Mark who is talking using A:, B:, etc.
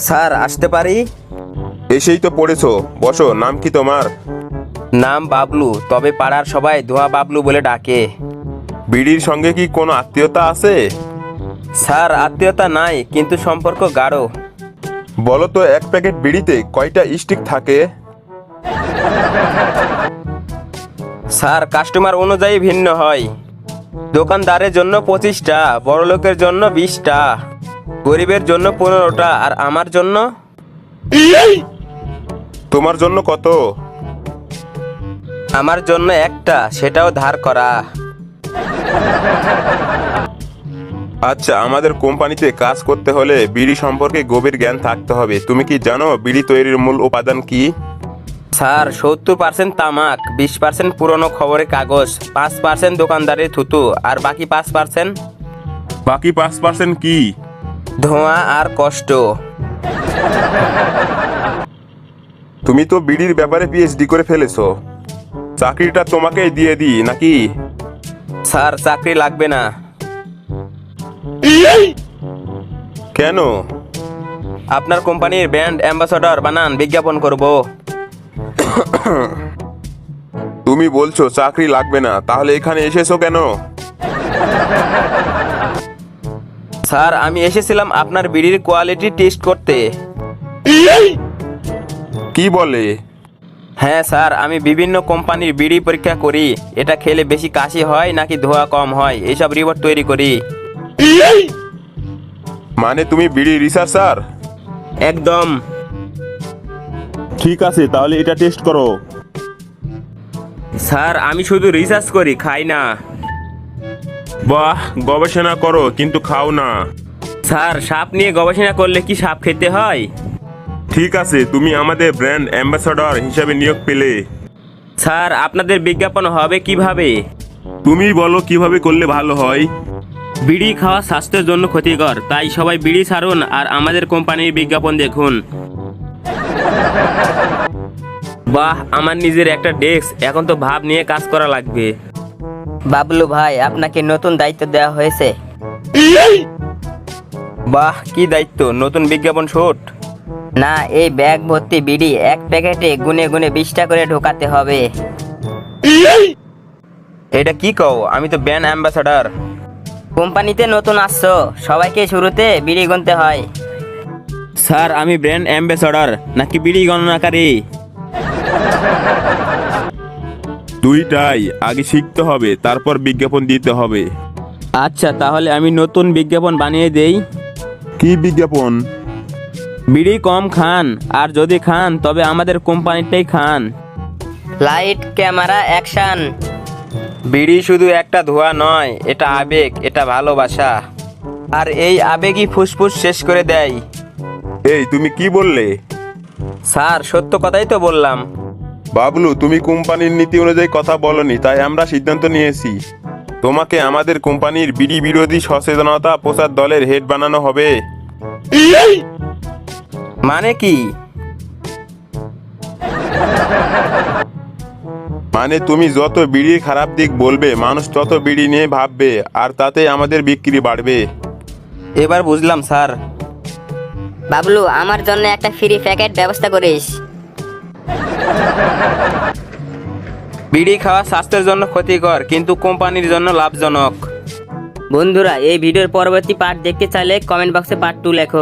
A: Sir আসতে পারি?
B: এসেই তো পড়েছো, বসো। নাম কি তোমার?
A: নাম বাবলু, তবে পাড়ার সবাই ধোয়া বাবলু বলে ডাকে।
B: বিড়ির সঙ্গে কি কোনো আত্মীয়তা আছে?
A: স্যার আত্মীয়তা নাই, কিন্তু সম্পর্ক গাঢ়।
B: বলো তো, এক প্যাকেট বিড়িতে কয়টা স্টিক থাকে?
A: স্যার কাস্টমার অনুযায়ী ভিন্ন হয়। দোকানদারের জন্য 25টা, বড়লোকের জন্য 20টা, গরিবের জন্য 15টা, আর আমার জন্য?
B: তোমার জন্য কত?
A: আমার জন্য একটা, সেটাও ধার করা।
B: আচ্ছা, আমাদের কোম্পানিতে কাজ করতে হলে বিড়ি সম্পর্কে গভীর জ্ঞান থাকতে হবে। তুমি কি জানো বিড়ি তৈরির মূল উপাদান কি?
A: স্যার 70% তামাক, 20% পুরনো খবরের কাগজ, 5% দোকানদারের থুতু, আর বাকি 5%
B: বাকি 5% কি?
A: ধোঁয়া আর কষ্ট।
B: তুমি তো বিড়ির ব্যাপারে পিএইচডি করে ফেলেছো। চাকরিটা তোমাকেই দিয়ে দিই নাকি?
A: স্যার চাকরি লাগবে না।
B: কেন?
A: আপনার কোম্পানির ব্র্যান্ড অ্যাম্বাসাডর বানান, বিজ্ঞাপন করব।
B: তুমি বলছো চাকরি লাগবে না, তাহলে এখানে এসেছো কেন?
A: স্যার আমি এসেছিলাম আপনার বিড়ির কোয়ালিটি টেস্ট করতে।
B: কি বলে?
A: হ্যাঁ স্যার, আমি বিভিন্ন কোম্পানির বিড়ি পরীক্ষা করি। এটা খেলে বেশি কাশি হয় নাকি ধোঁয়া কম হয়, এইসব রিপোর্ট তৈরি করি।
B: মানে তুমি বিড়ি রিসার্চার?
A: একদম।
B: ঠিক আছে, তাহলে এটা টেস্ট করো।
A: স্যার আমি শুধু রিসার্চ করি, খাই না।
B: বাহ, গবেষণা করো কিন্তু খাও না।
A: স্যার সাপ নিয়ে গবেষণা করলে কি সাপ খেতে হয়?
B: ঠিক আছে, তুমি আমাদের ব্র্যান্ড অ্যাম্বাসাডর হিসেবে নিয়োগ পেলে।
A: স্যার আপনাদের বিজ্ঞাপন হবে কিভাবে?
B: তুমি বলো কিভাবে করলে ভালো হয়।
A: বিড়ি খাওয়া স্বাস্থ্যের জন্য ক্ষতিকর, তাই সবাই বিড়ি ছাড়ুন আর আমাদের কোম্পানির বিজ্ঞাপন দেখুন। বাহ, আমার নিজের একটা ডেস্ক, এখন তো ভাব নিয়ে কাজ করা লাগবে।
C: বাবলু ভাই, আপনাকে নতুন দায়িত্ব দেওয়া হয়েছে।
A: বাহ, কি দায়িত্ব? নতুন বিজ্ঞাপন শুট?
C: না, এই ব্যাগ ভর্তি বিড়ি এক প্যাকেটে গুনে গুনে 20টা করে ঢোকাতে হবে।
A: এটা কি কও? আমি তো ব্র্যান্ড অ্যাম্বাসাডর।
C: কোম্পানিতে নতুন আসছো, সবাইকে শুরুতে বিড়ি গুনতে হয়।
A: স্যার আমি ব্র্যান্ড অ্যাম্বাসাডর নাকি বিড়ি গণনাকারী?
B: দুইটাই, আগে শিখতে হবে, তারপর বিজ্ঞাপন দিতে হবে।
A: আচ্ছা তাহলে আমি নতুন বিজ্ঞাপন বানিয়ে দেই।
B: কি বিজ্ঞাপন?
A: বিড়ি কম খান, আর যদি খান তবে আমাদের কোম্পানিটাই খান।
C: Light camera action.
A: বিড়ি শুধু একটা ধোঁয়া নয়, এটা আবেগ, এটা ভালোবাসা। আর এই আবেগই ফুসফুস শেষ করে দেয়।
B: এই তুমি কি বললে?
A: স্যার সত্য কথাই তো বললাম।
B: বাবলু, তুমি কোম্পানির নীতি অনুযায়ী কথা বলনি, তাই আমরা সিদ্ধান্ত নিয়েছি তোমাকে আমাদের কোম্পানির বিড়ি বিরোধী সচেতনতা প্রচার দলের হেড বানানো হবে।
A: মানে কি?
B: মানে তুমি যত বিড়ির খারাপ দিক বলবে, মানুষ তত বিড়ি নিয়ে ভাববে, আর তাতে আমাদের বিক্রি বাড়বে।
A: এবার বুঝলাম স্যার।
C: বাবলু, আমার জন্য একটা ফ্রি প্যাকেট ব্যবস্থা করিস।
A: বিড়ি খাওয়া স্বাস্থ্যের জন্য ক্ষতিকর, কিন্তু কোম্পানির জন্য লাভজনক।
C: বন্ধুরা, এই ভিডিওর পরবর্তী পার্ট দেখতে চাইলে কমেন্ট বক্সে পার্ট 2 লেখো।